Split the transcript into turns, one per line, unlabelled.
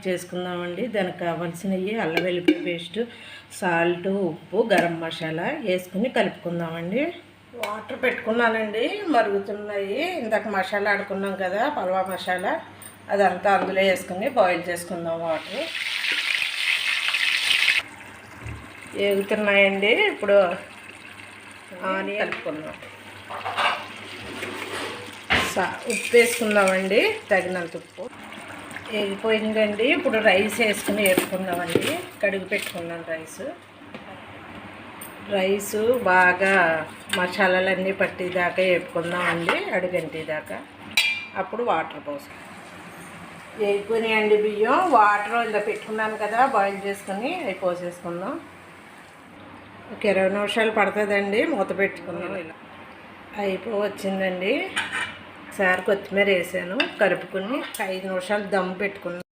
చేసుకుందామండి. దానికి కావాల్సినవి అల్లం వెల్లుల్లి పేస్ట్, సాల్ట్, ఉప్పు, గరం మసాలా వేసుకుని కలుపుకుందామండి. వాటర్ పెట్టుకున్నానండి, మరుగుతున్నాయి. ఇందాక మసాలా ఆడుకున్నాం కదా, పల్వా మసాలా, అదంతా అందులో వేసుకుని బాయిల్ చేసుకుందాం. వాటర్ వేగుతున్నాయండి. ఇప్పుడు ఆనియన్ కలుపుకుందాం. ఉప్పు వేసుకుందామండి, తగినంత ఉప్పు. వేగిపోయిందండి. ఇప్పుడు రైస్ వేసుకుని వేసుకుందామండి. కడిగి పెట్టుకున్నాను రైసు బాగా మసాలాలన్నీ పట్టేదాకా వేపుకుందామండి, అడుగంటేదాకా. అప్పుడు వాటర్ పోసి వేగిపోయినాయండి బియ్యం. వాటర్ ఇలా పెట్టుకున్నాను కదా, బాయిల్ చేసుకుని అవి పోసేసుకుందాం. ఒక 20 నిమిషాలు పడుతుందండి. మూత పెట్టుకుందాం. ఇలా వచ్చిందండి. ఒకసారి కొత్తిమీర వేసాను, కలుపుకుని 5 నిమిషాలు దమ్ పెట్టుకున్నాను.